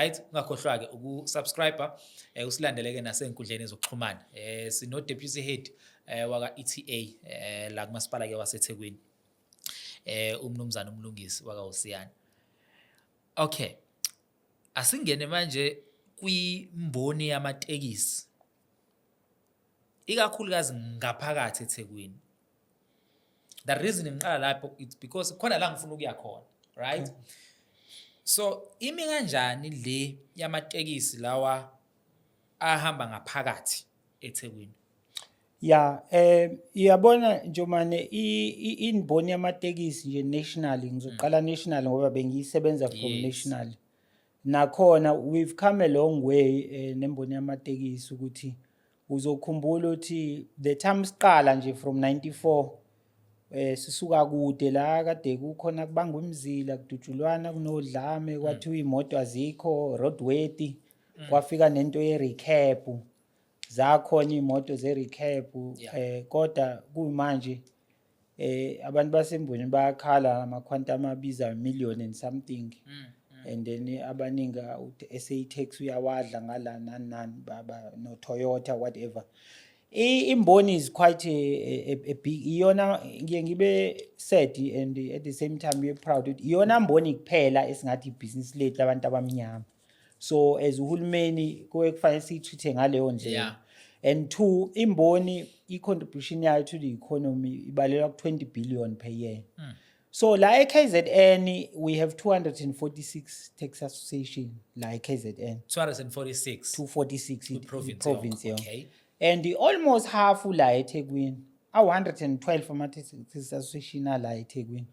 right? Ungakhohlwa ke ukusubscribe usilandeleke nasenkundleni ezokuxhumana. Sino deputy head waka ETA la kumasipala ke waseThekwini. Umnumzana umlungisi waka Usiyana. Okay. Asingene manje kwimboni yamatekisi. Ikakhulukazi ngaphakathi eThekwini. The reason ngiqala lapho it's because khona la ngifuna ukuya khona, right? Okay. So imi kanjani le yamatekisi lawa ahamba ngaphakathi eThekwini? Yeah, iyabona Njomane inboni yamatekisi nje national ngizoqala national ngoba bengisebenza from national. Nakhona we've come a long way nemboni yamatekisi ukuthi uzokhumbula ukuthi the time siqala nje from 94 sisuka kude la kade kukhona kubanga umzila kudutshulwana kunodlame kwathiwa imoto azikho roadworthy kwafika nento ye recap zakhona imoto ze recap kodwa kumanje abantu basemboni bayakhala ama quantum abiza million and something and then abaninga SA tax uyawadla ngala nani baba no Toyota whatever. Imboni is quite a big iyona ngibe sad and at the same time we're proud ukuthi iyona mboni kuphela esingathi business lethu abantu abamnyama. So as uhulumeni kufanele siyitreat ngaleyo ndlela. And two, imboni i-contribution yayo to the economy ibalelwa ku 20 billion per year. So la KZN we have 246 tax association la KZN. 246. 246 in province. Okay. And almost half la eThekwini. 112 ama tax association la eThekwini.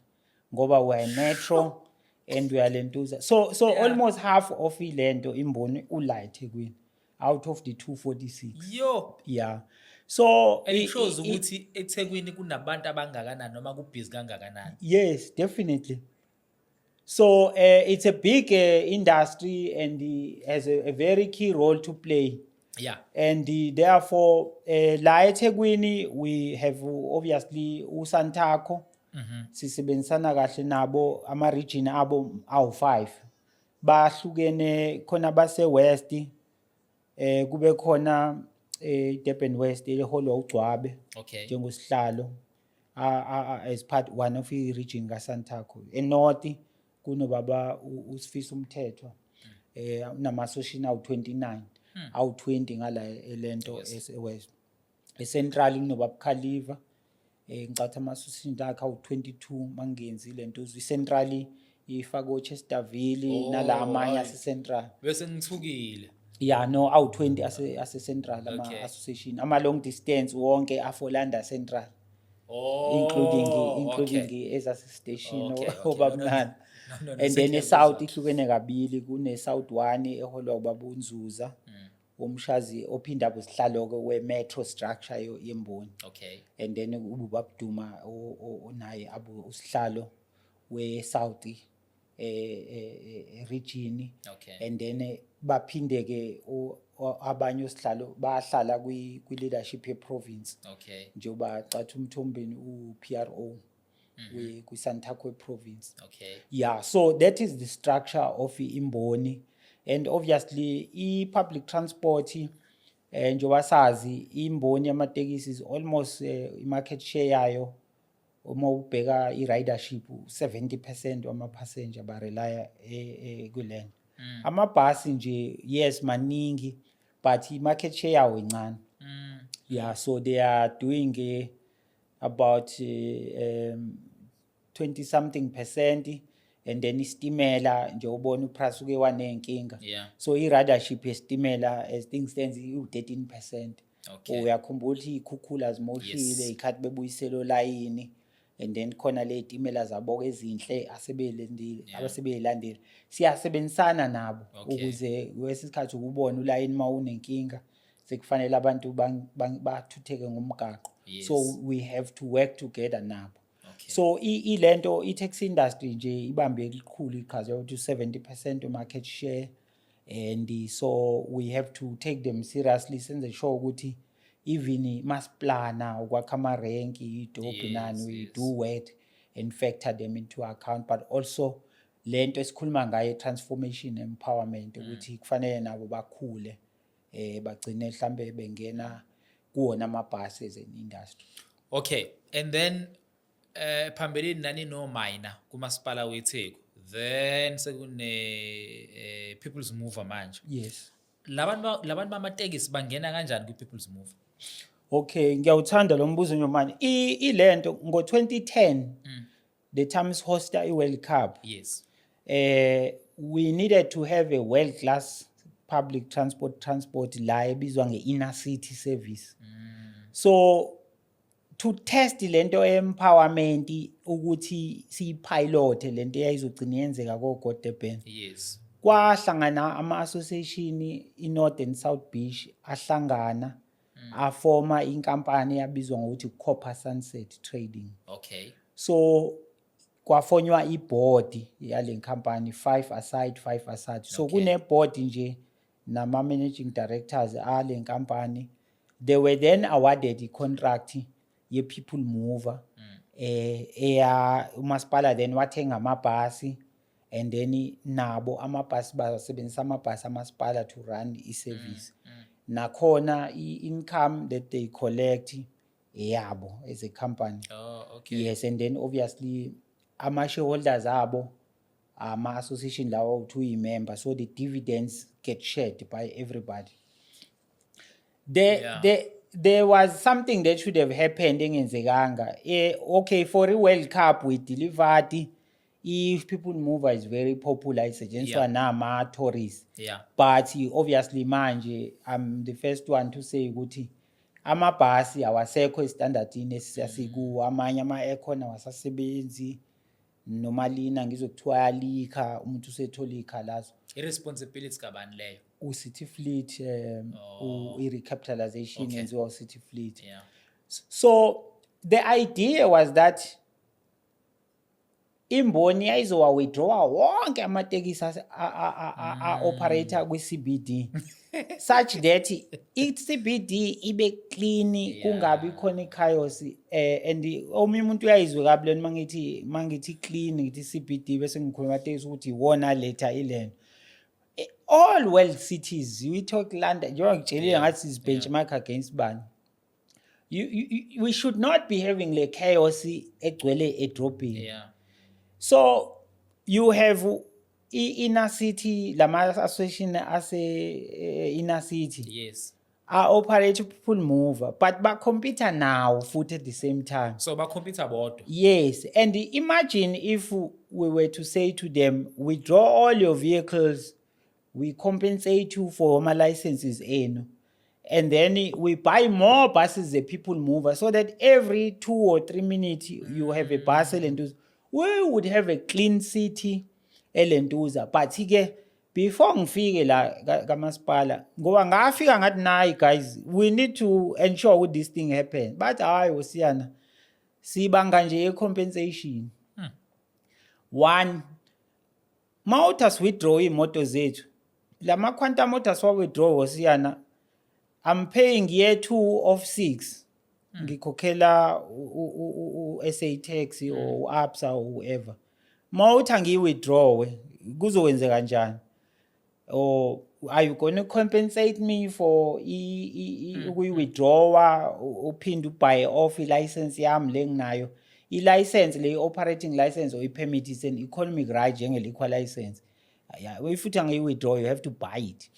Ngoba we are metro and we are lentuza. So almost half of ilento imboni ula eThekwini out of the 246. Yo. Yeah. So it shows ukuthi eThekwini kunabantu abangakanani noma kubhizi kangakanani. Yes, definitely. So it's a big industry and has a very key role to play. Yeah. And therefore la eThekwini we have obviously uSantaco. Sisebenzisana kahle nabo ama region abo awu5. Bahlukene khona base west kube khona Durban West eholwa uGcwabe njengosihlalo as part one of the region kaSantaco. Enorth kunobaba uSifisa Umthethwa unama association awu29 awu20 ngala elento eSwest. eCentral kunobaba Khaliva ngicatha ama association akhe awu22 mangenzi lento iCentral ifaka Chesterville nala amanye aseCentral. Bese ngithukile. Yeah, no, awu20 ase Central ama association ama long distance wonke afolanda Central. Including ezase station obabunani. And then eSouth ihlukene kabili kune South 1 eholwa ubaba uNzuza umshazi ophinda bosihlalo we metro structure yemboni. Okay. And then ubaba Duma onaye abu usihlalo we South region. Okay. And then baphinde ke abanye osihlalo bahlala kwi leadership ye province. Okay. Njoba Xathu Mthombeni uPRO we kuSantaco province. Okay. Yeah, so that is the structure of imboni. And obviously public transport njoba sazi imboni yamatekisi is almost market share yayo uma ubheka ridership 70% wama passenger ba rely kulen. Amabhasi nje yes maningi but market share yawo incane. Yeah, so they are doing about 20 something percent and then istimela nje ubona uprice uke wanenkinga. So ridership yestimela as things stands u13%. Okay. Uyakhumbula ukuthi ikhukhula zimoshile ikhathi bebuyiselo line. And then khona le timela zabo ezinhle asebeyilandela siyasebenzisana nabo ukuze kwesikhathi ukubona ulayini mawunenkinga sekufanele abantu bathutheke ngomgaqo. So we have to work together nabo. So ilento taxi industry nje ibambe elikhulu iqhaza ukuthi 70% market share and so we have to take them seriously senze sure ukuthi even masplana ukwakha amarenki idobhi nani we do work and factor them into account but also lento esikhuluma ngayo transformation empowerment ukuthi kufanele nabo bakhule bagcine mhlambe bengena kuwona amabhasi as an industry. Okay, and then phambilini nani no minor kumasipala weTheku, then sekune People's Mover manje. Yes. Labantu bamatekisi bangena kanjani ku People's Mover? Okay, ngiyawuthanda lo mbuzo Nyomani. Ilento ngo2010 the times hosta iWorld Cup. Yes. We needed to have a world class public transport la ebizwa nge-inner city service. So to test lento empowerment ukuthi siyipilot lento eyayizogcina yenzeka ko Godurban. Yes. Kwahlangana ama-association i-North and South Beach ahlangana aforma inkampani yabizwa ngokuthi Copper Sunset Trading. Okay. So kwafonywa i-board yale nkampani 5 aside. So kune board nje nama managing directors ale nkampani. They were then awarded i-contract ye People Mover. Umasipala then wathenga amabhasi and then nabo amabhasi basebenzisa amabhasi amasipala to run i-service. Nakhona i-income that they collect yabo as a company. Oh, okay. Yes, and then obviously ama-shareholders abo ama-association lawo to member, so the dividends get shared by everybody. There was something that should have happened engenzekanga. Okay, for a World Cup we delivered. If People Mover is very popular, it's against nama tourists. Yeah. But obviously manje, I'm the first one to say ukuthi amabhasi awasekho estandardini esiyasiku, amanye ama-aircon awasasebenzi, nomalina ngizokuthiwa ayalika, umuntu usethola ikhalazo. I-responsibility kabani leyo? U-City Fleet, i-recapitalization yenziwa u-City Fleet. Yeah. So the idea was that imboni yayizowa withdraw wonke amatekisi operator kwi-CBD such that i-CBD ibe clean, kungabi khona i-chaos, and omunye umuntu uyayizwe kabi lento mangithi clean ngithi CBD bese ngikhuluma amatekisi ukuthi iwona letha ilento. All world cities, we talk London, njengoba ngitshelile ngathi is benchmark against bani. We should not be having le chaos egcwele edrobheni. Yeah. So you have inner city, lama association inner city. Yes. Operate People Mover, but ba compete now foot at the same time. So ba compete bodwa. Yes, and imagine if we were to say to them, withdraw all your vehicles, we compensate you for my licenses and then we buy more buses the People Mover, so that every 2 or 3 minutes you have a bus elentuza. We would have a clean city elentuza. But before ngifike la kamasipala ngoba ngafika ngathi nayi guys, we need to ensure that this thing happen, but hayi wosiyana sibanga nje compensation. One, motors withdraw imoto zethu, lama quantum motors wa withdraw wosiyana, I'm paying year 2 of 6. Ngikhokhela SA taxi or ABSA or whoever. Mawuthi ngiwithdraw kuzokwenza kanjani? Or are you going to compensate me for withdraw uphinde ubuy off license yami lenginayo? I-license le operating license or i-permit is an economic right njenge-liquor license. Yeah, if you withdraw you have to buy it.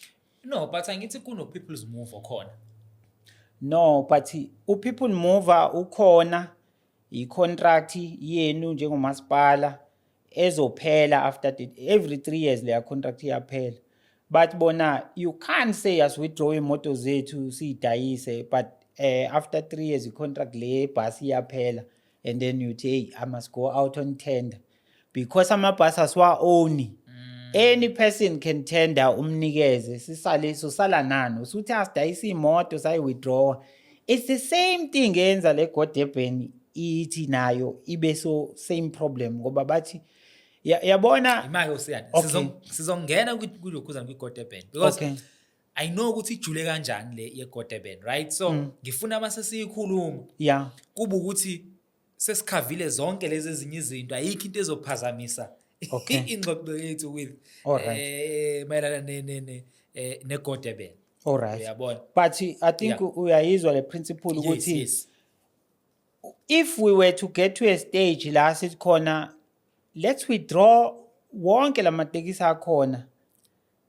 No, but angithi kuno People's Mover khona. No, but People Mover ukhona i-contract yenu njengomasipala ezophela after every 3 years leya contract iyaphela. But bona you can't say as withdraw imoto zethu siyidayise, but after 3 years i-contract le bus iyaphela and then you say, hey, I must go out on tender because amabhasi asiwa own. Any person can tender umnikeze sisale sosala nani usuthi asidayisa imoto sayi withdraw. It's the same thing yenza le Godurban ithi nayo ibe so same problem ngoba bathi yabona imake usiyana sizongena kulokhuzana kwiGodurban because I know ukuthi ijule kanjani le yeGodurban, right? So ngifuna mase siyikhuluma kuba ukuthi sesikhavile zonke lezi ezinye izinto, ayikho into ezophazamisa Okay. ingxoxo yethu with mayelana ne God Durban. All right. Uyabona? But I think Yeah. uyayizwa le principle Yes, ukuthi yes. if we were to get to a stage la sithi khona let's withdraw wonke lamatekisi akhona.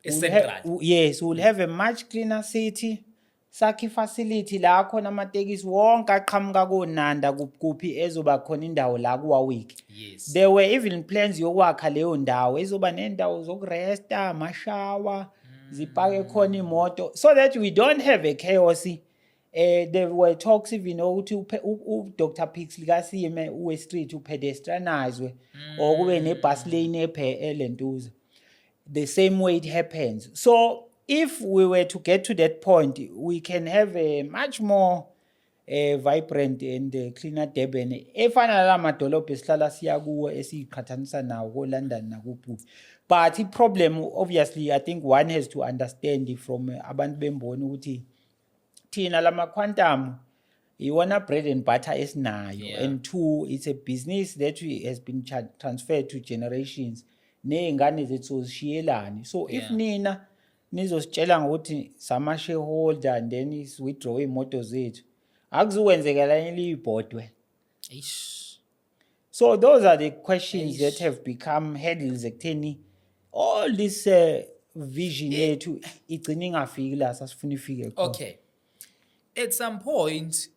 Central. Yes, we'll have a much cleaner city. Sakhi facility la khona amatekisi wonke aqhamuka koNanda kuphi ezoba khona indawo la kuWawiki. Yes. There were even plans yokwakha leyo ndawo ezoba nendawo zokuresta, amashawa, zipake khona imoto so that we don't have a chaos. There were talks even ukuthi Dr. Pixley kaSime uwe street upedestrianizwe or kube ne bus lane elentuza. The same way it happens. So if we were to get to that point, we can have a much more vibrant and cleaner Durban. Efana la madolobha esihlala siya kuwo esiqhathanisa nawo koLondon nakuphi. But the problem obviously I think one has to understand from abantu bemboni ukuthi thina lama quantum iwona bread and butter esinayo and two it's a business that has been transferred to generations. Ney'ngane zethu zishiyelane so if nina nizositshela ngokuthi sama shareholder and then is withdraw imoto zethu akuzukwenzekela libhodwe. So those are the questions that have become hurdles ekutheni all this vision yethu igcina ingafiki la sasifuna ifike khona. Okay, at some point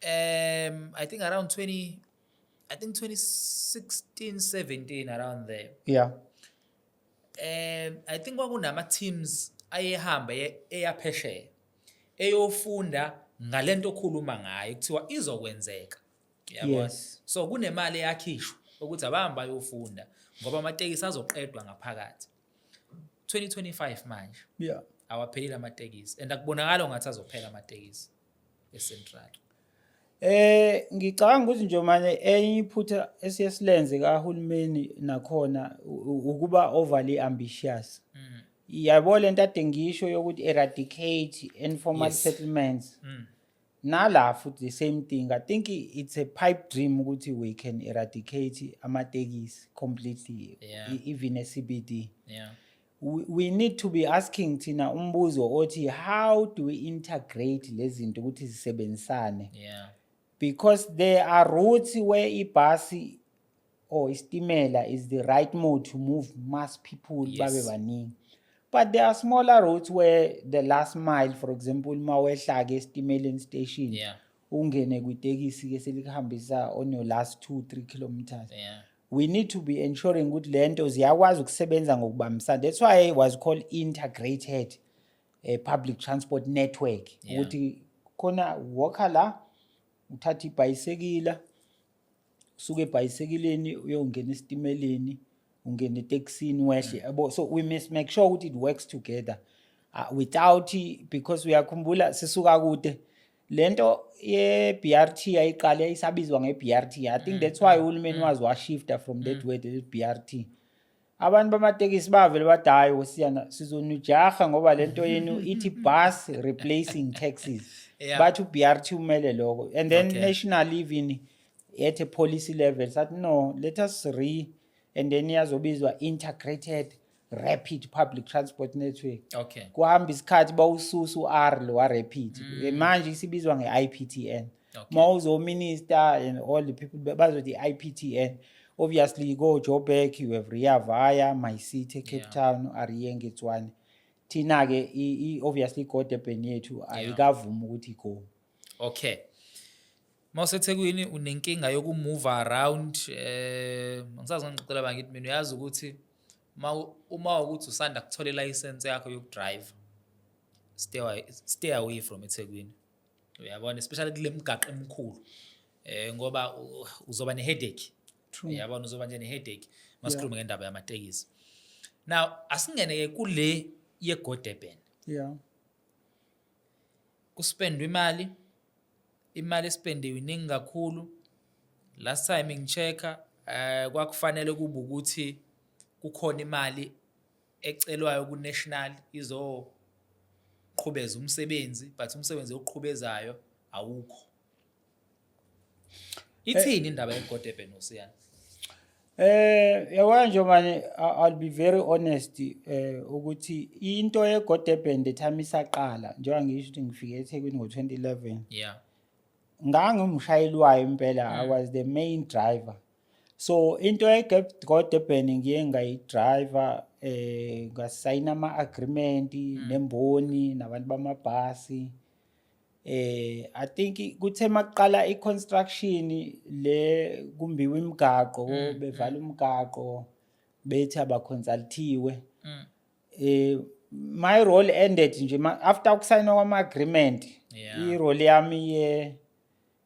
I think around 2016, 17, around there. Yeah. I think kwakunama teams ayehamba eyaphesheya eyofunda ngalento okhuluma ngayo kuthiwa izokwenzeka. Yabona? Yes. So kunemali eyakhishwa ukuthi abahamba bayofunda ngoba amatekisi azoqedwa ngaphakathi. 2025 manje. Yeah. Awaphelile amatekisi and akubonakala ngathi azophela amatekisi eCentral. Ngicabanga ukuthi nje manje enye iphutha esiyesilenze kahulumeni nakhona ukuba overly ambitious. Yabo lento ade ngisho yokuthi eradicate informal settlements. Nala futhi the same thing. I think it's a pipe dream ukuthi we can eradicate amatekisi completely, even a CBD. Yeah. We need to be asking thina umbuzo othi how do we integrate lezi zinto ukuthi zisebenzisane? Yeah. Because there are routes where ibhasi or istimela is the right mode to move mass people babe baningi. But there are smaller routes where the last mile, for example, mawehla ke estimeleni station, ungene kwitekisi ke selikuhambisa on your last 2-3 kilometers. Yeah. We need to be ensuring ukuthi lento ziyakwazi ukusebenza ngokubambisana. That's why it was called integrated public transport network. Ukuthi khona walker la uthatha ibhayisekila usuke ebhayisekileni uyongena estimeleni ungena eTaxini wehle yabo. So we must make sure ukuthi it works together without because uyakhumbula sisuka kude lento ye BRT ayiqala ayisabizwa nge BRT. I think that's why uhulumeni wazi washifta from that word BRT. Abantu bamatekisi bavele bathi hayi wosiyana sizonijaha ngoba lento yenu ithi bus replacing taxis. But BRT umele lokho and then national even at a policy level said no, let us and then yazobizwa integrated rapid public transport network. Okay. Kuhamba isikhathi bawususa uR lo wa rapid. Manje isibizwa ngeIPTN. Mawuzo minister and all the people bazothi IPTN. Obviously you go Joburg, you have Rea Vaya, My City, Cape Town, Arieng Etswane. Thina ke obviously God Durban yethu ayikavuma ukuthi go. Okay. Mawusethekwini unenkinga yoku move around ngisazi ngicela bangithi mina uyazi ukuthi uma ukuthi usanda kuthola license yakho yokudrive stay away from eThekwini. Uyabona especially kule migaqo emikhulu ngoba uzoba ne headache. Uyabona uzoba nje ne headache masikhuluma ngendaba yamatekisi. Now asingene ke kule ye God Durban. Yeah. Kuspendwe imali espendiwe iningi kakhulu. Last time ngichecka kwakufanele kube ukuthi kukhona imali ecelwayo ku national izoqhubeza umsebenzi but umsebenzi oqhubezayo awukho. Ithini indaba ye God Durban osiyana? Yabona nje manje I'll be very honest ukuthi into yeGodurban the time isaqala njengoba ngisho ukuthi ngifike eThekwini ngo-2011 Yeah. ngangumshayeli wayo impela I was the main driver. So into yeGodurban ngiye ngayi-driver ngasayina ama-agreement nemboni nabantu bamabhasi. I think kuthe makuqala i-construction le kumbiwa imigaqo bevala umgaqo bethi abaconsultiwe. My role ended nje after ukusayinwa kwama-agreement i-role yami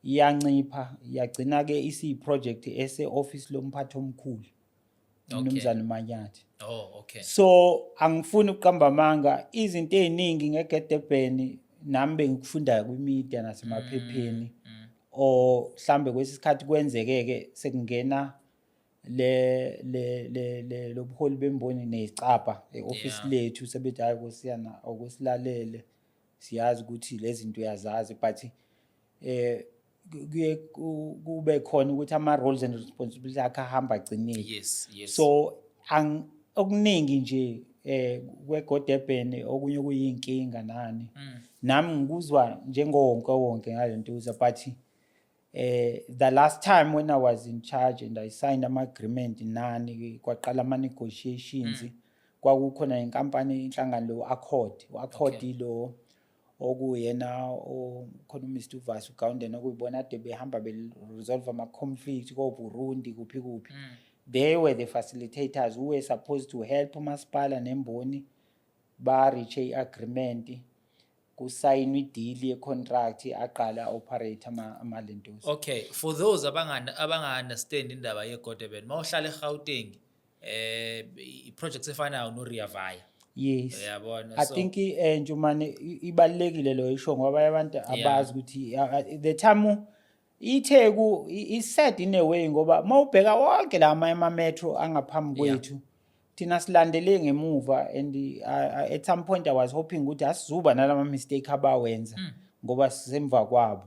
iyancipha yagcina ke isiyi-project ese-office lomphathi omkhulu uMnumzane Manyathi. Oh, okay. So angifuni ukuqamba amanga izinto eziningi ngeGodurban nami bengikufunda kwimedia nasemaphepheni or mhlambe kwesikhathi kwenzeke sekungena lobuholi bemboni nezicapha eoffice lethu sebethi hayi nkosiyana okusilalele siyazi ukuthi lezi zinto uyazazi but kuye kube khona ukuthi ama roles and responsibilities akhe ahamba agcineke. Yes. So okuningi nje kweGodurban okunye kuyinkinga nani nami ngikuzwa njengowonke ngalentuza but the last time when I was in charge and I signed ama agreement nani kwaqala ama negotiations kwakukhona inkampani inhlangano lo Accord lo okuyena okhona uMr Uvasi uGoundeni okuyibona ade behamba be resolve ama conflict ko Burundi kuphi. They were the facilitators who were supposed to help umasipala nemboni ba reach agreement kusayinwa ideal ye contract aqala operate ama lentos. Okay, for those abanga understand indaba yeGodurban mawuhlala eGauteng i-project efanayo no Rea Vaya. Yes. Uyabona, I think njumane ibalekile lo isho ngoba abantu abazi ukuthi the time iTheku is set in a way ngoba mawubheka wonke la ama metro angaphambi kwethu thina silandele ngemuva and at some point I was hoping ukuthi asizuba nalama mistake abawenza ngoba sisemva kwabo.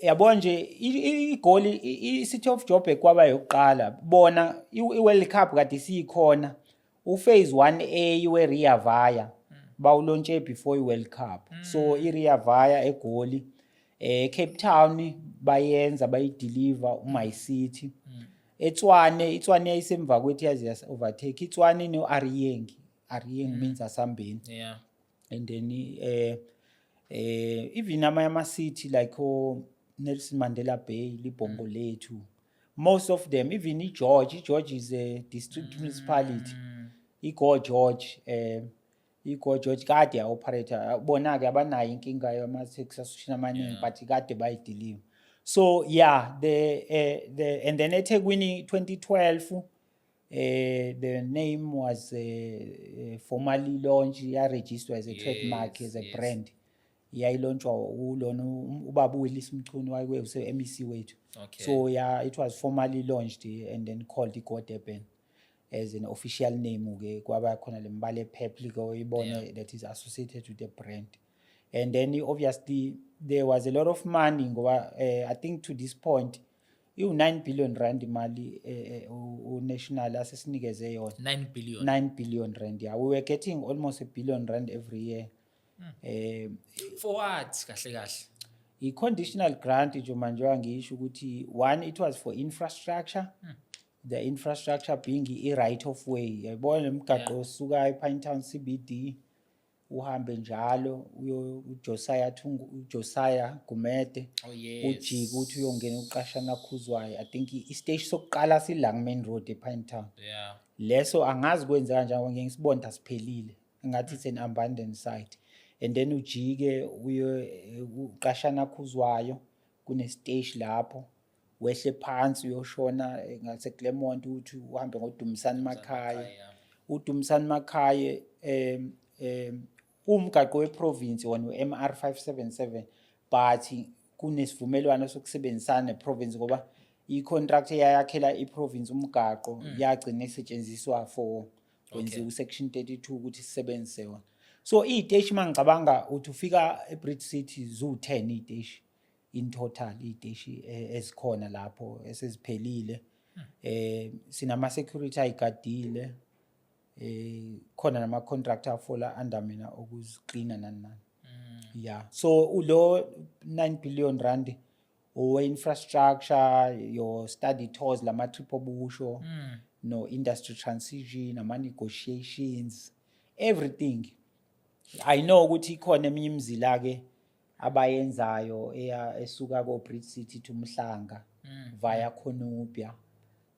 Yabona nje igoli iCity of Joburg kwaba yokuqala bona iWorld Cup kade sikhona uphase 1A weRea Vaya bawulontshe before iWorld Cup. So iRea Vaya eGoli Cape Town bayenza bayideliver uMy City. Etswane yayisemva kwethu yazi overtake itswane noArieng means Asambeni. Yeah. And then even ama city like Nelson Mandela Bay libhongo lethu most of them even iGeorge is a district municipality iGo George kade operator bona ke abanayo inkinga yama taxi association amaningi but kade bayideliver. So yeah, the and then eThekwini 2012 the name was formally launched, registered as a trademark, as a brand. Yayilonchwa ulona ubaba uWillis Mchunu wayekuse MEC wethu. So yeah, it was formally launched and then called iGodurban as an official name ke kwaba khona lembala ephepli ko ibona that is associated with the brand. And then obviously there was a lot of money ngoba I think to this point u9 billion rand imali unational asesinikeze yona 9 billion rand. Yeah, we were getting almost R1 billion every year. For what kahle i-conditional grant nje manje ngisho ukuthi one it was for infrastructure. The infrastructure being i-right of way. Yabona lemgaqo osuka ePinetown CBD uhambe njalo uJosiah Gumede ujika uthi uyongena uqashana Khuzwayo. I think istage sokuqala sila main road ePinetown. Leso angazi kwenza kanjani ngoba ngisibonda siphelile ngathi it's an abandoned site. And then ujike uqashana Khuzwayo kune stage lapho wehle phansi uyoshona ngase Claremont uthi uhambe ngoDumisani Makhaya. uDumisani Makhaya umgaqo weprovince wona uMR 577 but kunesivumelwano sokusebenzisana neprovince ngoba icontract eyayakhela iprovince umgaqo yagcina esetshenziswa for kwenziwa section 32 ukuthi sisebenzise yona. So iteshi mangicabanga uthi ufika eBridge City zu10 iteshi in total iteshi ezikhona lapho eseziphelile Sinama security ayigadile khona nama contractor afola under mina okuziqina nani. Yeah, so ulo 9 billion rand or infrastructure, your study tours lama trip obusho, no industry transition, ama negotiations, everything. I know ukuthi khona eminye imizila ke abayenzayo esuka ko Bridge City to Mhlanga via Khonubia.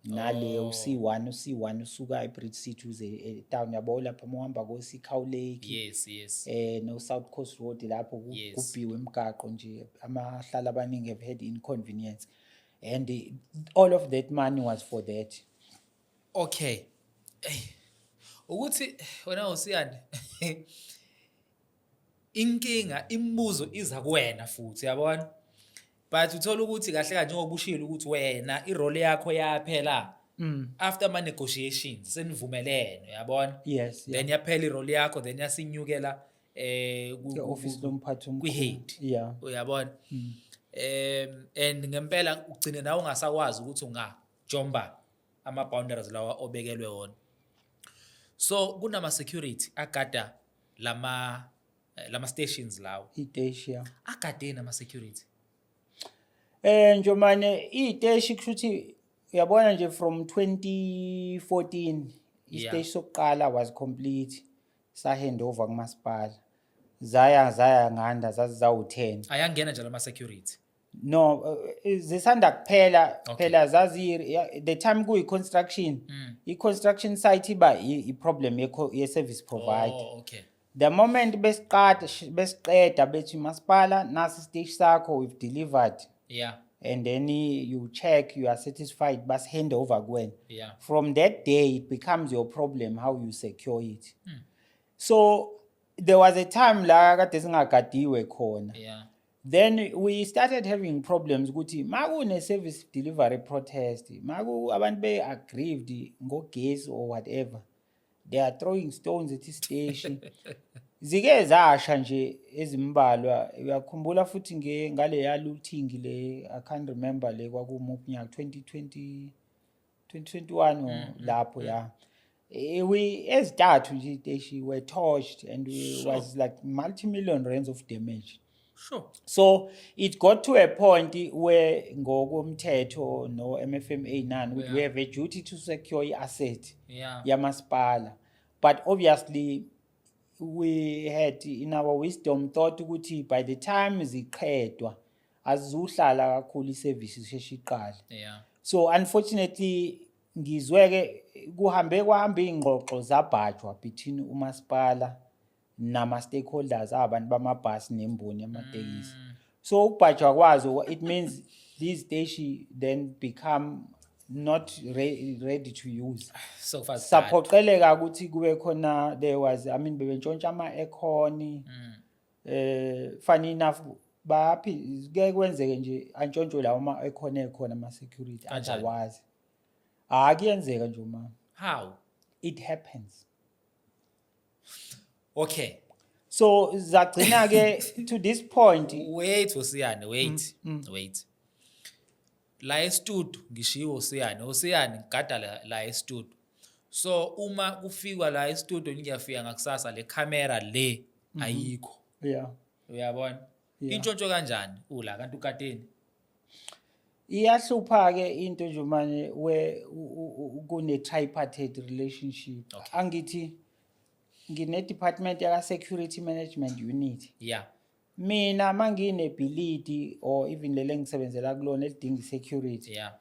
Nale C1 usuka eBridge City uze town yabo lapha mohamba ko Sikhawu Lake. Yes. No South Coast Road lapho kubhiwe imigaqo nje amahlala abaningi have had inconvenience, and all of that money was for that. Okay. Ukuthi wena uSiyani inkinga imibuzo iza kuwena futhi yabona, but uthola ukuthi kahle kanje njengoba ushilo ukuthi wena irole yakho yaphela after ama negotiations senivumelene yabona. Yes, then yaphela irole yakho then yasinyukela office lomphathi omkhulu kwi-head. Yeah, uyabona. And ngempela ugcine nawe ungasakwazi ukuthi ungajomba ama boundaries lawa obekelwe wona. So kunama security agada lama stations lawo iteshi agade nama security. Njomane iteshi kushuthi uyabona nje from 2014 isiteshi sokuqala was complete, sa hand over kumasipala, zaya nganda zazizawu 10 ayangena nje lama security. No, zisanda kuphela phela zazi the time kuyi construction i-construction site iba i-problem ye service provider. Okay. The moment besiqeda bethi masipala nasi stage sakho we've delivered. Yeah. And then you check, you are satisfied, bas hand over kuwena. Yeah. From that day it becomes your problem how you secure it. So there was a time la kade singagadiwe khona. Yeah. Then we started having problems ukuthi makune service delivery protest, maku abantu be aggrieved ngogesi or whatever, they are throwing stones at station. Zike zasha nje ezimbalwa. Uyakhumbula futhi ngale ya looting le, I can't remember le kwakumuphi nyaka 2021 lapho ya. We ezintathu nje iteshi were torched and was like multi-million rands of damage. Sure. So it got to a point where ngokomthetho no MFMA none we have a duty to secure i-asset yamasipala. But obviously we had in our wisdom thought ukuthi by the time ziqedwa azuhlala kakhulu iservice sheshiqala. Yeah. So unfortunately ngizweke kuhambe ingxoxo zabhajwa between umasipala nama stakeholders abantu bamabhasi nemboni yamatekisi. So ukubhajwa kwazo it means these station then become not ready to use. So fast. Saphoqeleka ukuthi kube khona there was bebentshontsha ama aircon. Funny enough baphi ke kwenzeke nje antshontsho lawo ama aircon ekhona ama security otherwise. Akuyenzeka nje mama. How? It happens. Okay. So zagcina ke to this point. Wait uSiyani, wait. La estudio ngishiwo uSiyani ngada la estudio. So uma kufikwa la estudio ngiyafika ngakusasa le camera le ayikho. Yeah. Uyabona? Intshontsho kanjani ula kanti ukateni? Iyahlupha ke into nje manje we kune tripartite relationship. Angithi ngine department ya security management unit. Yeah. Mina mangine ability or even lele ngisebenzela kulona elidinga security. Yeah.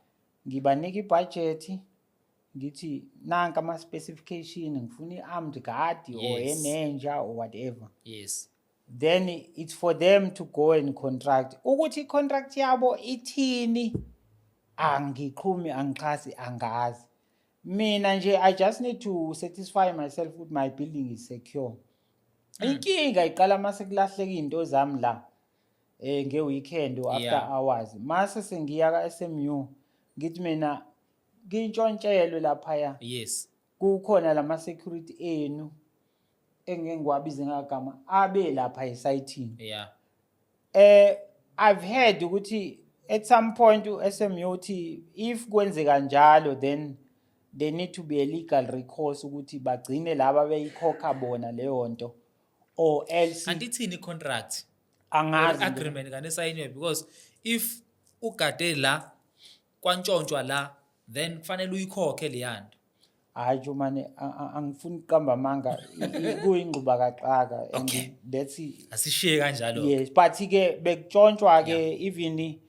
Ngibanika ibudget ngithi nanka ama specification ngifuna i-armed guard or enenja or whatever. Yes. Then it's for them to go and contract. Ukuthi contract yabo ithini angiqhumi angiqhasi angazi. Mina nje I just need to satisfy myself with my building is secure. Inkinga iqala mase kulahleka into zami la nge weekend or after hours. Mase sengiya ka SMU ngithi mina ngintshontshelwe lapha ya. Yes. Kukhona lama security enu engengwabize ngagama abe lapha esayithini. Yeah. I've heard ukuthi at some point u-SMU uthi if kwenzeka njalo then there need to be a legal recourse ukuthi bagcine laba beyikhokha bona leyo nto or else Andithini i-contract angazi agreement kanisayiniwe because if ugade la kwantshontshwa la then kufanele uyikhokhe leyanto. hayi nje manje angifuni ukuqamba amanga kuyingquba kaxaka and Okay. that's Asishiye kanjalo. yes but ke bekutshontshwa ke even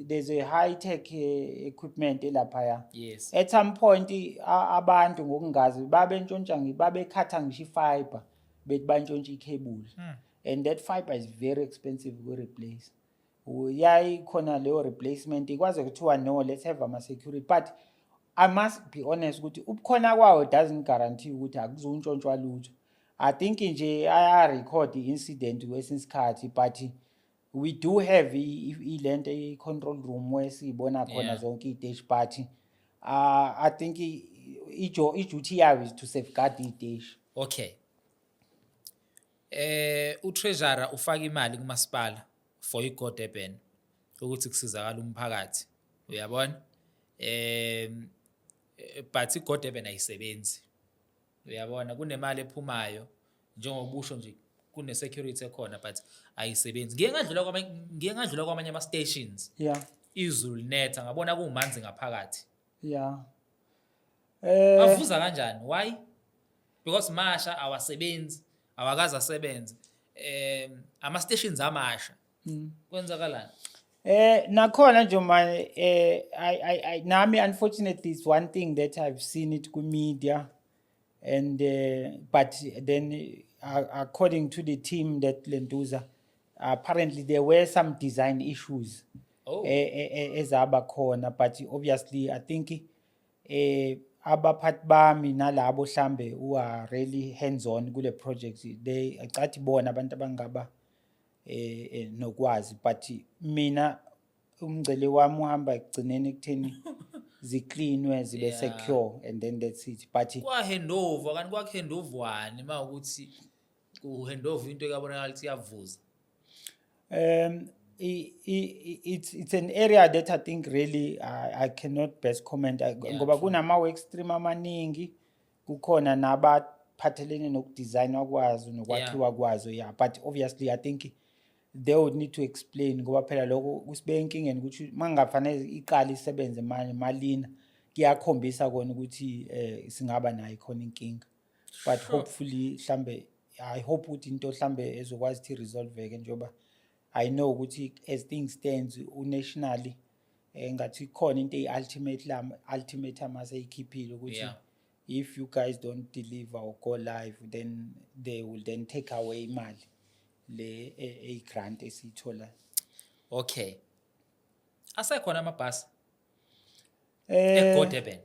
there's a high tech equipment elapha. Yes. At some point abantu ngokungazi babekhatha ngisho ifiber bethi bantshontsha icable and that fiber is very expensive to replace. Uyayi khona leyo replacement ikwaze kuthiwa no let's have ama security but I must be honest ukuthi ubukhona kwawo doesn't guarantee ukuthi akuzontshontsha lutho. I think nje record incident kwesinsikhathi but we do have ilento i-control room where sibona khona zonke iteshi but I think i-duty yayo is to safeguard iteshi. Okay. U-treasurer ufaka imali kumasipala for iGo Durban ukuthi kusizakala umphakathi. Uyabona? But iGo Durban ayisebenzi. Uyabona kunemali ephumayo njengobusho nje kune security ekhona but ayisebenzi. Ngiye ngadlula kwamanye ama stations. Yeah. Izulu net ngabona kumanzi ngaphakathi. Yeah. Avuza kanjani? Why? Because masha awasebenzi, awakaza asebenze. Ama stations amasha. Kwenzakalani? Nakhona nje manje I nami unfortunately it's one thing that I've seen it ku media and but then according to the team that Lenduza apparently there were some design issues ezaba khona but obviously I think abaphathi bami nalabo hlambe who are really hands on kule project they acathi bona abantu abangaba nokwazi but mina umngcele wami uhamba ekugcineni ekutheni zicleanwe zibe secure and then that's it but kwa handover kanti kwa handover wani mawukuthi ku handover into ekabonakala ukuthi iyavuza. It's an area that I think really I cannot best comment ngoba kunama work stream amaningi kukhona nabaphathelene nokudesign kwazo nokwakhiwa kwazo but obviously I think they would need to explain ngoba phela lokho usibe inkingeni ukuthi mangafanele iqala isebenze manje malina kuyakhombisa kona ukuthi singaba nayo khona inkinga but hopefully hlambe I hope ukuthi into hlambe ezokwazi ukuthi resolve njoba I know ukuthi as things stands nationally ngathi khona into ultimate amaseyikhiphile ukuthi if you guys don't deliver or go live then they will then take away imali le grant esithola. Okay. Asekhona amabhasi eGo Durban.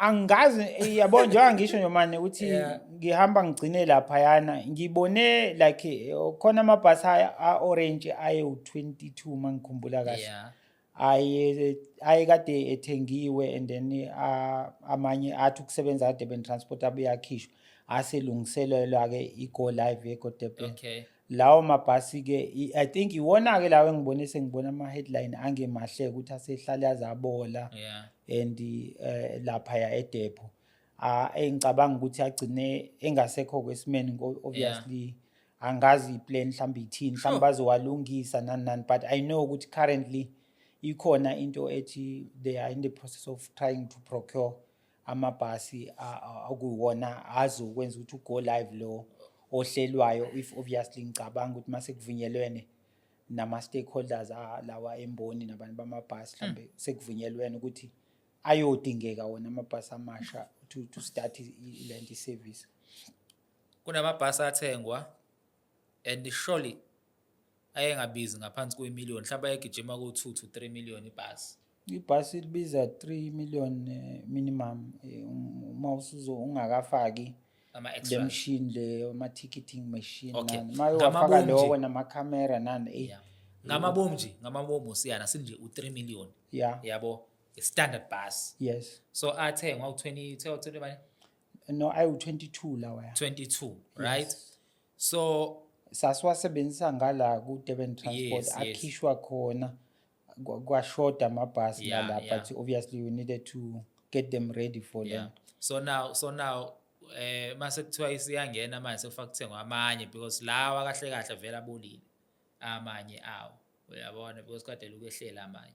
Angazi yabo njengoba ngisho nje manje ukuthi ngihamba ngigcine lapha yana ngibone like khona amabhasi orange aye u22 mangikhumbula kahle. Aye kade ethengiwe and then amanye athi ukusebenza Durban Transport abuyakhishwa aselungiselelwa ke iGo live eGo Durban. Okay. Lawo mabhasi ke I think iwona ke lawo ngibona ama headline angemahle ukuthi asehlala azabola and lapha ya eDepot engicabanga ukuthi agcine engasekho kwesimeni obviously angazi iplan mhlawumbe ithini mhlawumbe bazowalungisa nani but I know ukuthi currently ikhona into ethi they are in the process of trying to procure amabhasi akuwona azokwenza ukuthi uGo live lo ohlelwayo if obviously ngicabanga ukuthi mase kuvunyelwene nama stakeholders lawa emboni nabantu bamabhasi mhlambe sekuvunyelwene ukuthi ayodingeka wona amabhasi amasha to start ilenti service. Kunamabhasi athengwa and surely ayengabizi ngaphansi kwe-million mhlawumbe ayegijima ku2 to 3 million ibhasi. Ibhasi libiza 3 million minimum uma ungakafaki ama extra machine le ama ticketing machine nani mayowafaka lokho nama camera nani ngamabomu siyana sinje u3 million yabo standard bus. Yes. So athengwa u20 bani? No, ayu22 lawa. 22, right? So sasiwasebenzisa ngala ku Durban Transport Yes. akhishwa khona kwashoda amabhasi ngala, Yeah. but obviously we needed to get them ready for Yeah. them. So now mase kuthiwa isiyangena manje sekufa kuthengwa amanye because lawa kahle kahle vele abolile amanye awo uyabona because kade lokehlela amanye.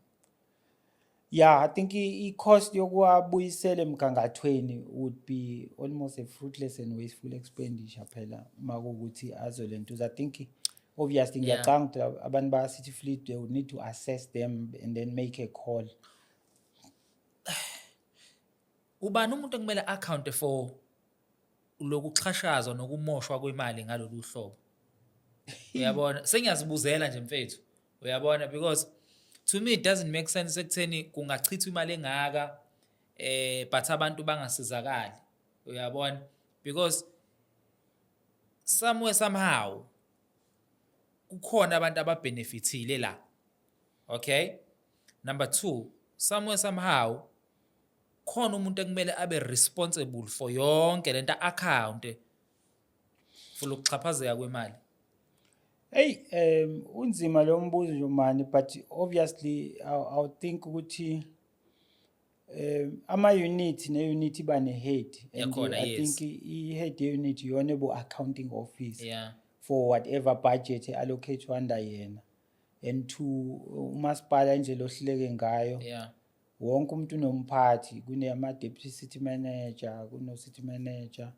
Yeah, I think i-cost yokuwabuyisela emgangathweni would be almost a fruitless and wasteful expenditure phela makuwukuthi azolentuza. I think obviously ngiyacanga ukuthi abantu ba-City Fleet, they would need to assess them and then make a call. Ubani umuntu ekumele account for lokuxhashazwa nokumoshwa kwemali ngalolu hlobo? Uyabona sengiyazibuzela nje mfethu uyabona because to me it doesn't make sense ekutheni kungachithwa imali engaka but abantu bangasizakali uyabona because somewhere somehow kukhona abantu ababenefitile la. Okay, number 2, somewhere somehow khona umuntu ekumele abe responsible for yonke lento account for ukuxhaphazeka kwemali. Hey, unzima lo mbuzo nje mani, but obviously I would think ukuthi ama-unit ne-unit iba ne-head, and I think i-head ye-unit iyona ebu-accounting office for whatever budget allocate under yena. And to umasipala indlela ohleleke ngayo, wonke umuntu unomphathi, kunama-deputy city manager, kuno-city manager,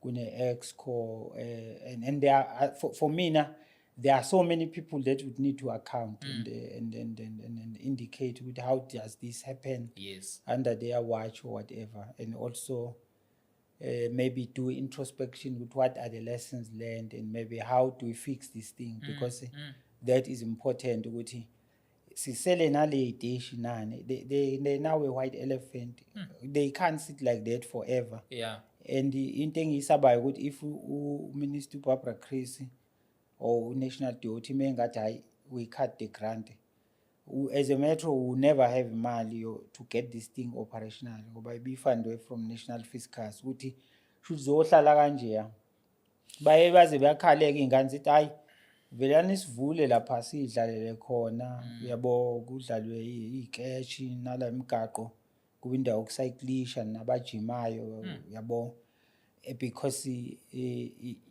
kune-exco, and there are, for mina, there are so many people that would need to account and indicate with how does this happen under their watch or whatever, and also maybe do introspection with what are the lessons learned and maybe how do we fix this thing, because that is important. Ukuthi sisele nale dish nane, they now a white elephant. They can't sit like that forever. And into engiyisabayo ukuthi if Minister Barbara Creecy or National DOT mengathi hayi we cut the grant, as a metro we will never have imali to get this thing operational ngoba ibifundwe from national fiscus ukuthi shuzohlala kanje baye baze bayakhaleka ingane zithi hayi velani sivule lapha sidlalele khona uyabo kudlalwe ikeshi nala imigaqo kuba indawo yokucyclisha nabajimayo uyabo, because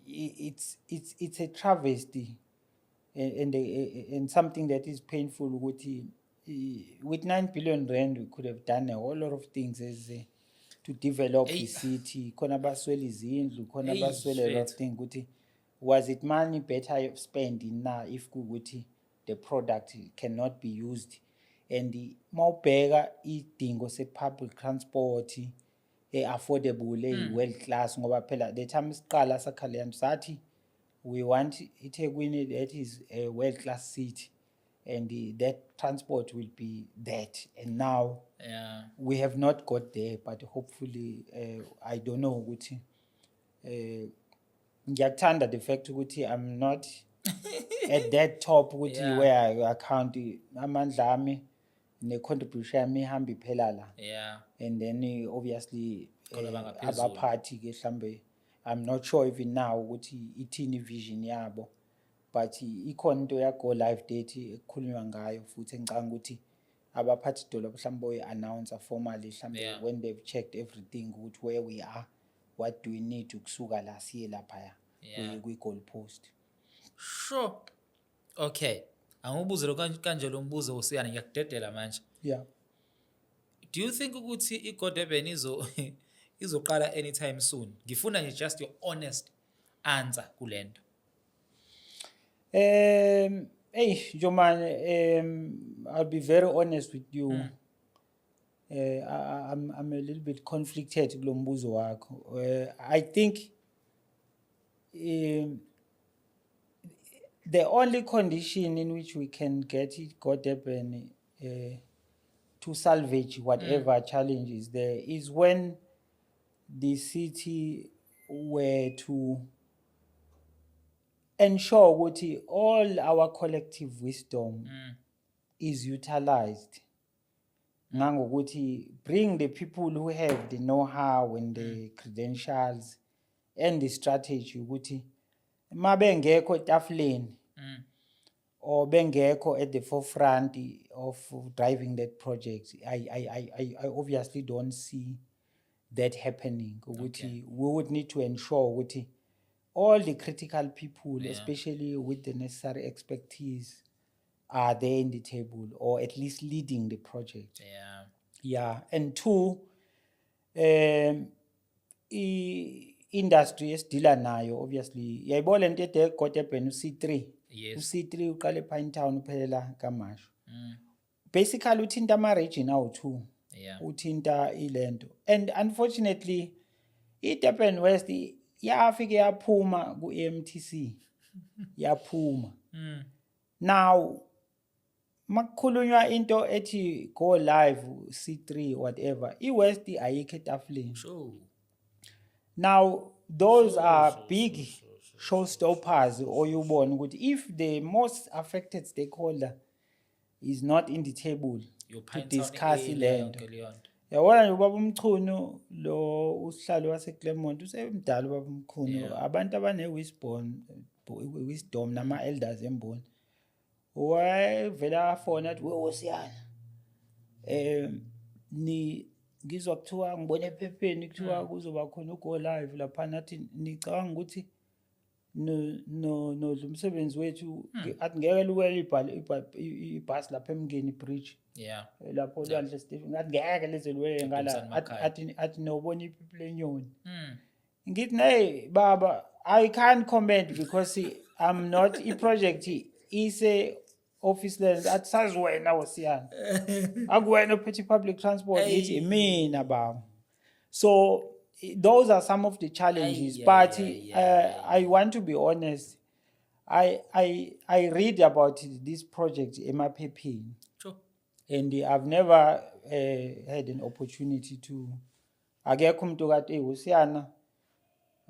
it's a travesty and something that is painful ukuthi with 9 billion rand we could have done a whole lot of things as to develop the city. Khona baswele izindlu, khona baswele a lot of things ukuthi was it money better spent na if kuthi the product cannot be used. And mawubheka idingo se-public transport affordable world class ngoba phela the time siqala sakhalena sathi we want iThekwini that is a world class city and that transport will be that, and now we have not got there, but hopefully I don't know ukuthi ngiyathanda the fact ukuthi I'm not at that top ukuthi where I account amandla ami ne-contribution yami ihambe iphela la, and then obviously abaphathi ke mhlambe I'm not sure even now ukuthi ithini vision yabo, but ikhona into ya-go live date ekukhulunywa ngayo futhi engicanga ukuthi abaphathi dolobha mhlambe boyi-announce formally mhlambe when they've checked everything ukuthi where we are, what do we need ukusuka la siye laphaya kwi-goal post. Sure. Okay, angibuze lo kanje lo mbuzo usiyana ngiyakudedela manje. Do you think ukuthi i-Go Durban izoqala anytime soon? Ngifuna nje just your honest answer kulento. Hey Jomane, I'll be very honest with you. I'm a little bit conflicted kulo mbuzo wakho. I think the only condition in which we can get it Go Durban to salvage whatever challenges there is when the city were to ensure ukuthi all our collective wisdom is utilized. Nangokuthi bring the people who have the know-how and the credentials and the strategy ukuthi mabengekho etafuleni or bengekho at the forefront of driving that project, I obviously don't see that happening. We would need to ensure ukuthi all the critical people, especially with the necessary expertise, are there in the table or at least leading the project. Yeah. And two, industry esidila nayo obviously yayibona lento ede Godeben uC3. uC3 uqale Pinetown uphelela kaMashu. Basically uthinta ama region awu2. Uthinta ilento. And unfortunately iDurban West yafike yaphuma ku-AMTC. Yaphuma. Now makukhulunywa into ethi go live C3 whatever, iWest ayikho etafuleni. Sure. Now those are big showstoppers oyubona ukuthi if the most affected stakeholder is not in the table to discuss ilento. Yabona nje ubaba uMchunu lo usihlalo wase Claremont usemdala ubaba uMchunu, abantu abane wisdom nama elders emboni. Wayevela afona athi wosiyana ngizwa kuthiwa ngibone ephepheni kuthiwa kuzoba khona ugo live lapha nathi nicabanga ukuthi no umsebenzi wethu athi ngeke luwele ibhasi lapha eMngeni bridge lapho lwandle Stephen athi ngeke leze luwele ngala athi nobona iphiphi lenyoni. Ngithi hey baba, I can't comment because I'm not project ise office land at sazi wena wosiyana akuwena ophethe public transport ithi mina baba. So those are some of the challenges, but I want to be honest, I read about this project emaphepheni. Sure. And I've never had an opportunity to akekho umuntu kade wosiyana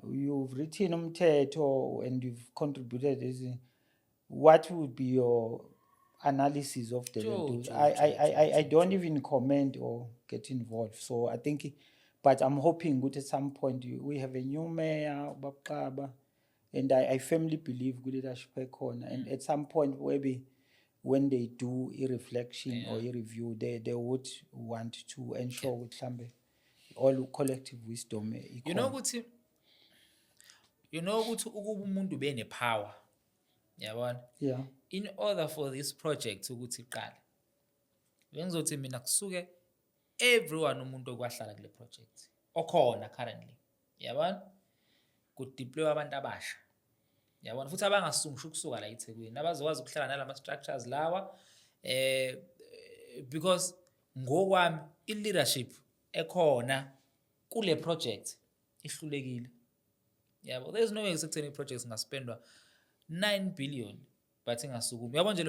you've written umthetho and you've contributed as what would be your analysis of the I don't even comment or get involved. So I think, but I'm hoping at some point we have a new mayor, Babkaba, and I firmly believe good leadership corner. And at some point, maybe when they do a reflection or a review, they would want to ensure with all collective wisdom. You know ukuthi ukuba umuntu bene power. Yabona? Yeah. In order for this project ukuthi iqale, bengizothi mina kusuke everyone umuntu okwahlala kule project okhona currently. Yabona? Kudeploy abantu abasha. Yabona futhi abangasungusha ukusuka la eThekwini abazokwazi ukuhlala nalama structures lawa because ngokwami i-leadership ekhona kule project ihlulekile. Yabo, there's no way sekutheni projects ngaspendwa 9 billion but ingasukumi. Yabona nje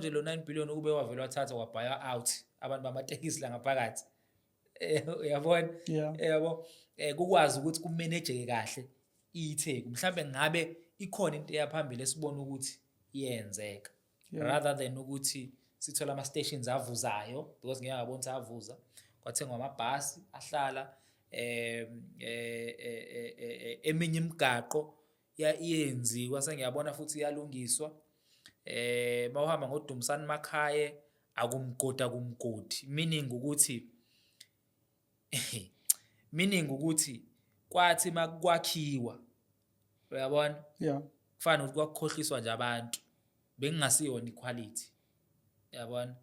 lo 9 billion ukube wavela wathatha wabhaya out abantu bamatekisi la ngaphakathi. Uyabona? Yabo, kukwazi ukuthi kumanageke kahle iTheku. Mhlambe ngabe ikhona into yaphambili esibona ukuthi iyenzeka rather than ukuthi sithola ama stations avuzayo because ngeke ngabona ukuthi avuza kwathengwa amabhasi ahlala eminye imigaqo iyenziwa sengiyabona futhi iyalungiswa mawuhamba ngoDumsani Makhaye akumgodi meaning ukuthi kwathi makwakhiwa uyabona kufana ukuthi kwakukhohliswa nje abantu bengingasiyona equality uyabona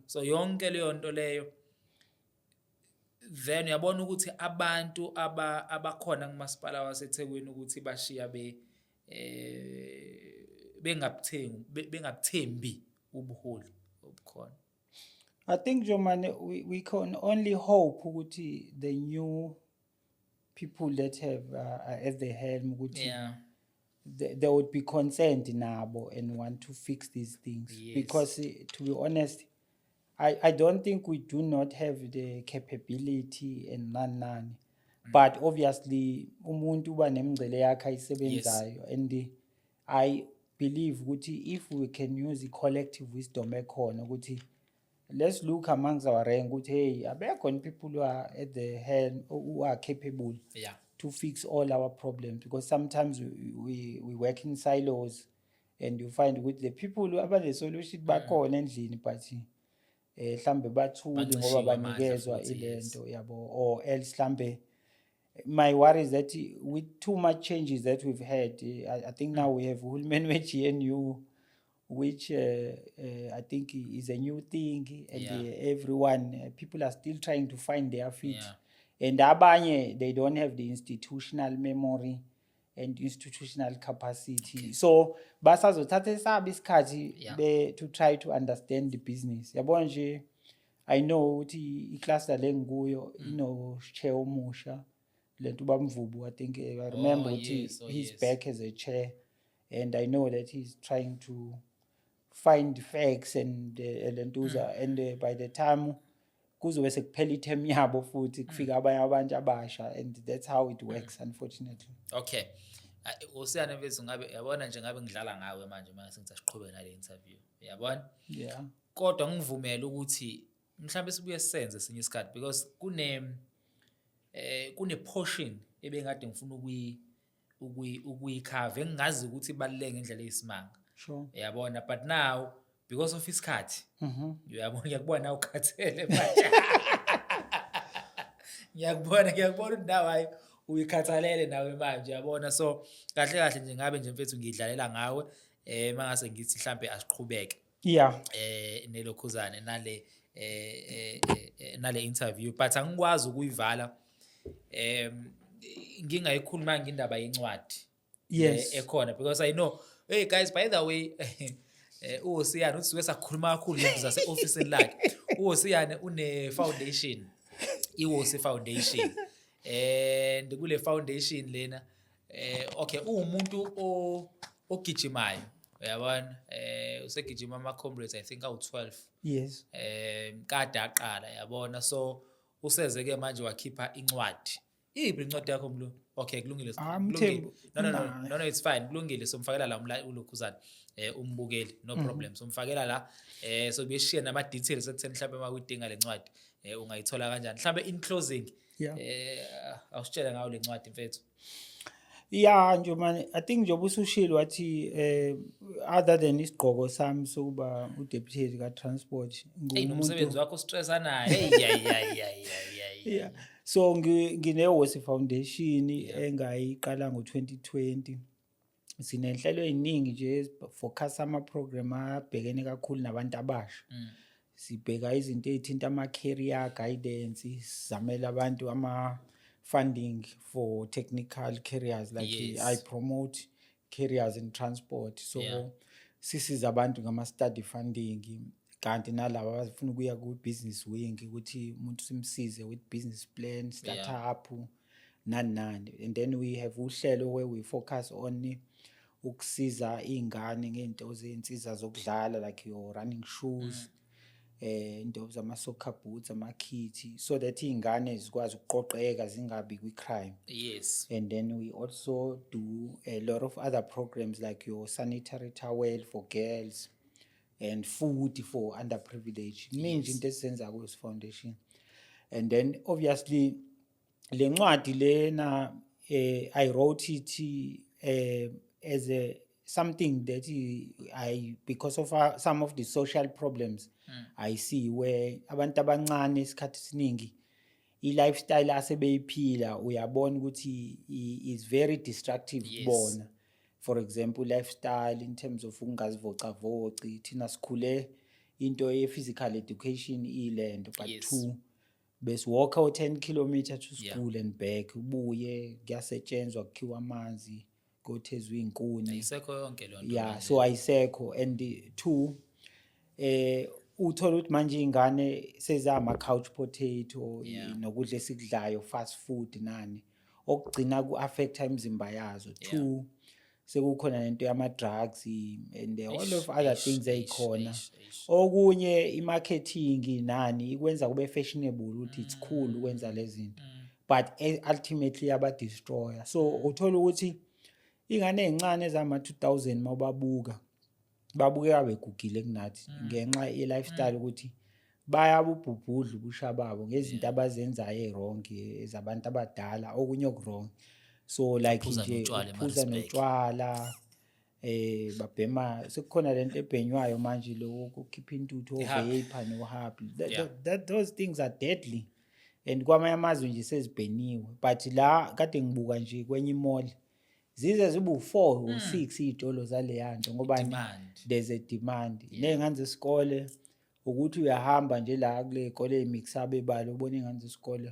so yonke leyo nto leyo then uyabona ukuthi abantu abakhona kumasipala waseThekwini ukuthi bashiya bengabuthembi ubuholi obukhona. I think Jomane, we can only hope ukuthi the new people that have at the helm ukuthi they would be concerned nabo and want to fix these things because to be honest I don't think we do not have the capability and none. But obviously umuntu uba nemingcele yakhe ayisebenzayo and I believe ukuthi if we can use the collective wisdom ekhona ukuthi let's look amongst our rank ukuthi hey abekho people who are at the helm who are capable to fix all our problems, because sometimes we work in silos and you find with the people who have the solution bakhona endlini, but mhlambe bathuli ngoba Bancishwe amandla banikezwa futhi, ilento yabo, or else mhlambe my worry is that with too much changes that we've had, I think now we have Hulman GNU, which I think is a new thing, and everyone, people are still trying to find their feet. And abanye, they don't have the institutional memory and institutional capacity. So basazothatha esabo isikhathi to try to understand the business. Yabona nje, I know ukuthi i-cluster le ngikuyo ino-chair omusha, lento uBamvubu, I think I remember he's back as a chair, and I know that he's trying to find facts and lentuza, and by the time kuzobe sekuphela ithemu yabo futhi kufika abanye abantu abasha, and that's how it works, unfortunately. Okay. Usiyane mfethu, ngabe yabona nje ngabe ngidlala ngawe manje sengithi asiqhubeke nale interview. Yabona? Yeah. Kodwa ngivumela ukuthi mhlawumbe sibuye sisenze sinye isikhathi, because kune portion ebengade ngifuna ukuyikhave, engingazi ukuthi ibaluleke ngendlela eyisimanga. Sure. Yabona, but now because of isikhathi, uyabona, ngiyakubona nawe ukhathele manje. Ngiyakubona ukuthi nawe hayi uyikhathalele nawe manje, yabona. So kahle nje ngabe nje mfethu ngidlalela ngawe mangase ngithi mhlambe asiqhubeke nelokhuzane nale interview, but angikwazi ukuyivala ngingayikhuluma ngindaba yencwadi ekhona, because I know, hey guys, by the way, uSiyane uthi siwe sakhuluma kakhulu ngezinto zase-office lakhe. uSiyane une foundation, iWosi Foundation, and kule foundation lena okay, umuntu ogijimayo, uyabona, usegijima ama-comrades, I think awu-12. Yes. Kade aqala, yabona. So useze ke manje wakhipha incwadi. Iphi incwadi yakho mlo? Okay, kulungile. No, it's fine. Kulungile, somfakela la ulokhuzana umbukeli, no problem. Somfakela la so beshare nama details ekutheni mhlawumbe makuyidinga lencwadi ungayithola kanjani. Mhlawumbe in closing, awusitshela ngayo lencwadi mfethu. Yeah, Njomane, I think njoba usushilo wathi other than isigqoko sami sokuba uDeputy ka-Transport, nomsebenzi wakho stressa naye. Yeah. So ngineWosi Foundation engayiqala ngo-2020. Sinenhlelo eziningi nje focus ama-program abhekene kakhulu nabantu abasha. Sibheka izinto ezithinta ama-career guidance, sizamela abantu funding for technical careers, like I promote careers in transport. So sisiza abantu ngama-study funding, kanti nalabo abafuna ukuya ku-business wing ukuthi umuntu simsize with business plan, startup, nani. And then we have uhlelo where we focus on ukusiza iy'ngane ngey'nto zey'nsiza zokudlala, like your running shoes, into zama-soccer boots, ama-kit, so that iy'ngane zikwazi ukuqoqeka zingabi kwi-crime. Yes. And then we also do a lot of other programs like your sanitary towel for girls and food for underprivileged. Means into esenza kuWosi Foundation. And then obviously le ncwadi lena I wrote it as something that I because of some of the social problems I see where abantu abancane isikhathi siningi i-lifestyle asebeyiphila uyabona ukuthi is very destructive kubona. For example, lifestyle in terms of ungazivocavoci, thina sikhule into ye-physical education ilento, but two, bes walk out 10 kilometers to school and back, ubuye kuyasetshenzwa kukhiwa amanzi, kothezwe inkuni. Ayisekho yonke lo nto. Yeah, so ayisekho. And two, uthola ukuthi manje ingane sezama couch potato, nokudla esikudlayo, fast food nani, okugcina ku-affecta imizimba yazo. Two, sekukhona nento yama-drugs and all of other things eyikhona. Okunye i-marketing nani ikwenza kube fashionable ukuthi it's cool ukwenza lezi zinto, but ultimately yaba-destroyer. So uthola ukuthi ingane ezincane zama-2000 mawubabuka babukeka begugile kunathi ngenxa ye-lifestyle ukuthi bayabubhubhudla ubusha babo ngezinto abazenzayo wrong ezabantu abadala okunye okwrong. So like Uphuza nje notshwala ukuphuza eMaritzburg. notshwala babhema sekukhona lento ebhenywayo manje lo ukukhipha intuthu I-hub. ovapor no-hub. Yeah. Those things are deadly and kwamanye amazwe nje sezibheniwe but la kade ngibuka nje kwenye mall zize zibu-4 or 6 iy'tolo zaleya nto ngoba Demand. there's a demand. Ney'ngane zesikole ukuthi uyahamba nje la kule y'kole ey'mix-up ebala ubona iy'ngane zesikole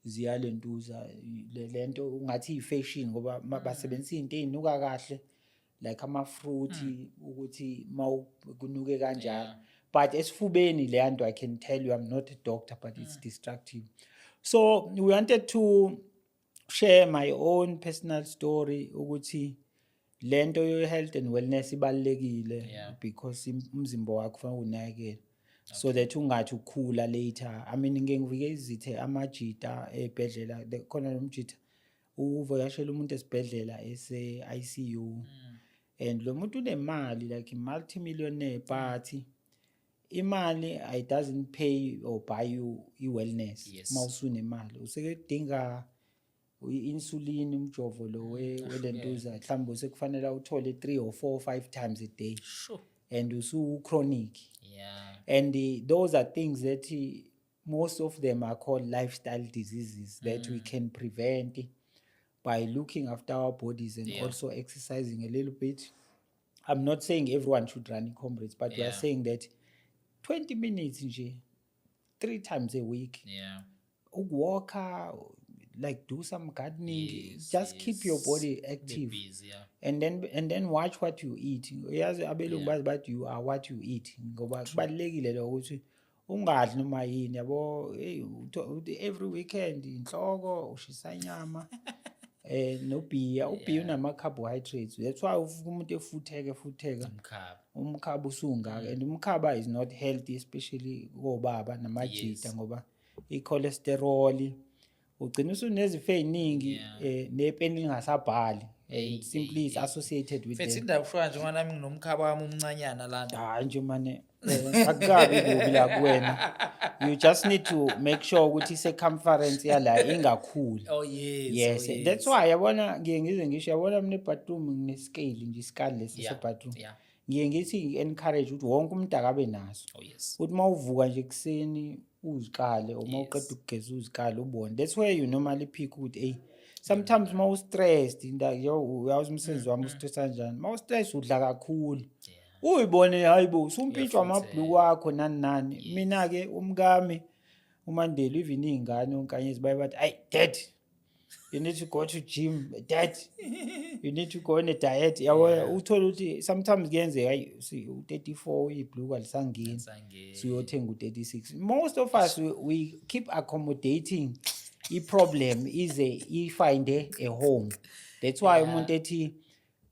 ziyalentuza lento ungathi i-fashion ngoba basebenzisa iy'nto ey'nuka kahle like ama-fruit ukuthi kunuke kanjalo. But esifubeni leya nto I can tell you I'm not a doctor but it's destructive. So we wanted to share my own personal story ukuthi lento yo health and wellness ibalekile because umzimba wakho kufanele unakekele so that ungathi ukhula later. I mean ngeke ngivisithe amajita ebhedlela khona nomjita uvakashela umuntu esibhedlela ese ICU and lo muntu unemali like multi-millionaire but imali it doesn't pay or buy you i-wellness. Mawusunemali usekudinga i-insulin umjovo lo welentuza mhlawumbe sekufanele uthole 3 or 4 or 5 times a day. Sure. And usu-chronic. Yeah. And those are things that most of them are called lifestyle diseases that we can prevent by looking after our bodies and also exercising a little bit. I'm not saying everyone should run in comrades, but we are saying that 20 minutes nje 3 times a week. Yeah. Walk, like do some gardening, just keep your body active. Busy, and then watch what you eat. Yazi abelungu bazi bathi you are what you eat ngoba kubalekile lokho ukuthi ungadli noma yini yabo every weekend inhloko ushisa inyama nobhiya ubhiya unama carbohydrates. That's why umuntu efutheka umkhaba usungaka and umkhaba is not healthy especially kobaba namajita ngoba i-cholesterol ugcina usunezifo ey'ningi nepeni lingasabhali simply is associated with Fethi indawo kushoya nje ngoba nami nginomkhaba wami omncanyana lana. Hayi nje mane akukabi kubi la kuwena. You just need to make sure ukuthi circumference yala ingakhuli. Oh yes. Yes, that's why yabona ngiye ngize ngisho yabona mina ebathroom ngine-scale nje isikali lesi sebathroom. Ngiye ngithi encourage ukuthi wonke umuntu akabe naso. Oh yes. Uthi mawuvuka nje kuseni uzikale uma uqeda ukugeza uzikale ubone. That's where you normally pick ukuthi sometimes mawu stressed uyazi umsebenzi wami ustress kanjani. Mawu stress udla kakhulu. Uyibone hayibo usumpitshwa amabhluku wakho nani. Mina ke umkami uMandela even izingane onkanyezi bayibathi dad you need to go to gym, dad you need to go on a diet. Yabo uthola ukuthi sometimes kuyenzeka u34 uyibhluku alisangeni so uyothenga u36. Most of us we keep accommodating i-problem ize ifinde a home. That's why umuntu ethi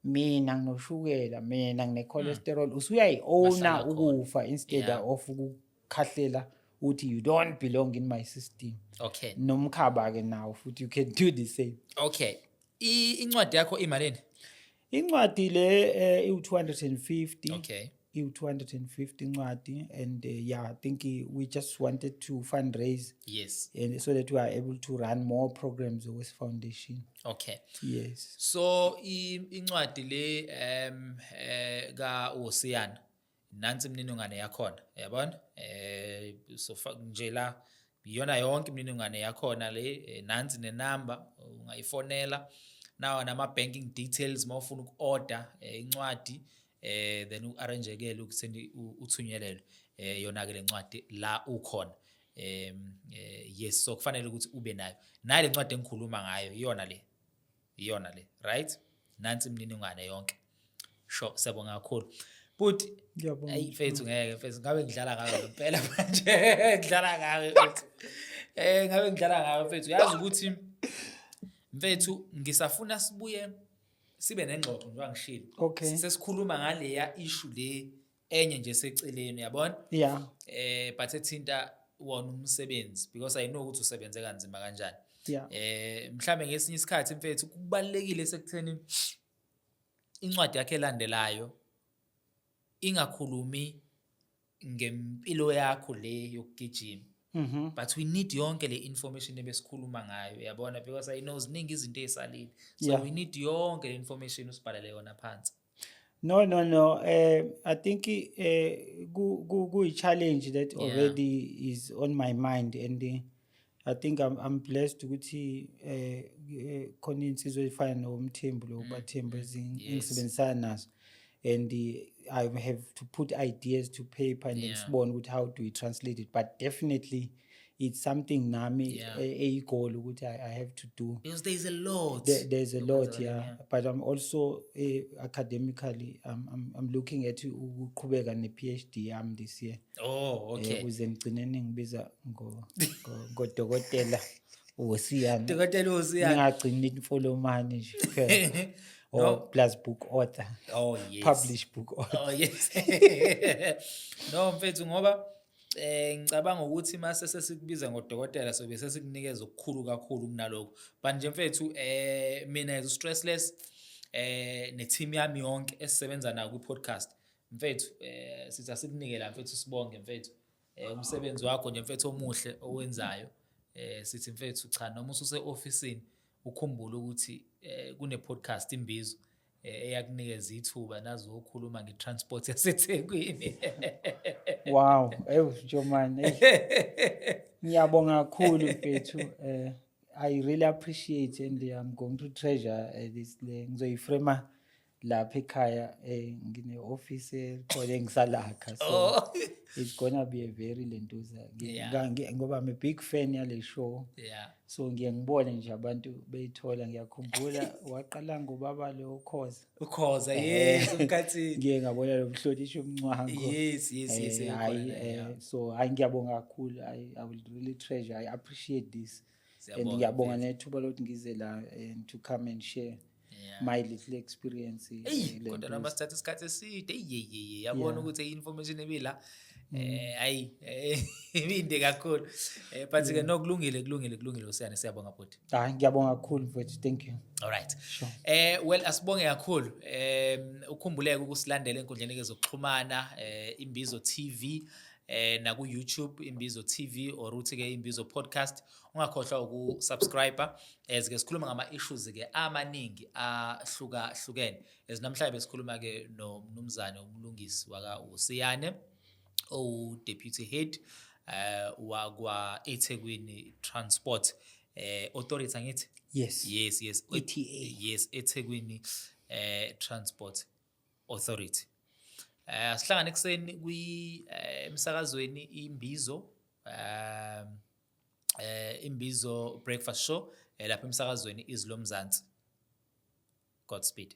mina nginoshukela mina ngine-cholesterol usuyayi-owna ukufa instead of ukukhahlela uthi you don't belong in my system. Okay. Nomkhaba ke nawo futhi you can do the same. Okay. Incwadi yakho imalini? Incwadi le i-250. Okay. I-250 incwadi and I think we just wanted to fundraise. Yes. And so that we are able to run more programs with foundation. Okay. Yes. So incwadi le ka Osiyana nansi imininingwane yakhona yabona so nje la iyona yonke imininingwane yakhona le nansi nenamba ungayifonela nawo nama banking details mawufuna uku-order incwadi then u-arrange-kele ukusendi uthunyelelwe yona ke le ncwadi la ukhona yes so kufanele ukuthi ube nayo le ncwadi engikhuluma ngayo iyona le right nansi imininingwane yonke sure siyabonga kakhulu but hey mfethu mfethu ngabe ngidlala ngayo impela manje ngidlala ngayo ngabe ngidlala ngayo mfethu yazi ukuthi mfethu ngisafuna sibuye sibe nengxoxo nje wangishilo okay sesikhuluma ngale ya issue le enye nje seceleni yabona but ethinta wona umsebenzi because I know ukuthi usebenze kanzima kanjani mhlambe ngesinye isikhathi mfethu kubalekile sekutheni incwadi yakhe elandelayo ingakhulumi ngempilo yakho le yokugijima. But we need yonke le information ebesikhuluma ngayo, yabona, because I know ziningi izinto ezisalile. So Yeah. we need yonke le information usibhalele yona phansi. No. I think a challenge that already is on my mind, and I think I'm blessed ukuthi khona insizwe efana noMthembu lo baThembu engisebenzisana nazo, and I have to put ideas to paper and then sibone ukuthi how do we translate it, but definitely it's something nami a goal ukuthi I have to do, because there's a lot. There's a lot, but I'm also academically I'm looking at ukuqhubeka ne-PhD yami this year. Oh, okay. Ukuze ngigcineni ngibiza ngodokotela uSiyani. Dokotela uSiyani. Ngingagcini imfolomane nje kuphela. Or plus book author. Oh yes. Published book author. Oh yes. No mfethu, ngoba ngicabanga ukuthi mase sesikubiza ngodokotela sobe sesikunikeza okukhulu kakhulu kunalokho. But nje mfethu mina as stressless ne team yami yonke esisebenza nayo ku podcast mfethu, sithi asikunikela mfethu sibonge mfethu umsebenzi wakho nje mfethu omuhle owenzayo. Sithi mfethu cha noma ususe officeini ukhumbule ukuthi kune podcast Imbizo eyakunikeza ithuba nazo ukukhuluma ngetransport yaseThekwini. Wow, Jomani. Ngiyabonga kakhulu mfethu. I really appreciate, and I'm going to treasure this. Ngizoyiframe lapha ekhaya ngine office kodwa ngisalakha, so it's gonna be a very lentuza. Ngoba I'm a big fan yale show. So ngiyangibona nje abantu beyithola. Ngiyakhumbula waqala ngobaba lo Ukhoza yes umkhathini. Ngiye ngabona lo mhlonishwa uMncwango. Yes. So ngiyabonga kakhulu. I will really treasure, I appreciate this. And ngiyabonga nethuba lokuthi ngize la and to come and share my little experience. Kodwa noma sithatha isikhathi eside yabona ukuthi information ebila ibinde kakhulu. But ke nokulungile uSiyani, siyabonga futhi. Ngiyabonga kakhulu mfethu, thank you. All right. Sure. Well asibonge kakhulu. Ukhumbuleke ukusilandela enkundleni ezokuxhumana Imbizo TV na ku YouTube Imbizo TV or uthi ke Imbizo podcast. Ungakhohlwa ukusubscribe ke sikhuluma ngama issues ke amaningi ahlukahlukene. Namhlanje besikhuluma ke nomnumzane umlungisi waka uSiyane deputy head wakwa eThekwini Transport Authority angithi. Yes. ETA. Yes, eThekwini Transport Authority. Sihlangana ekseni kwi emsakazweni Imbizo Imbizo breakfast show lapha emsakazweni Izlo Mzansi. Godspeed.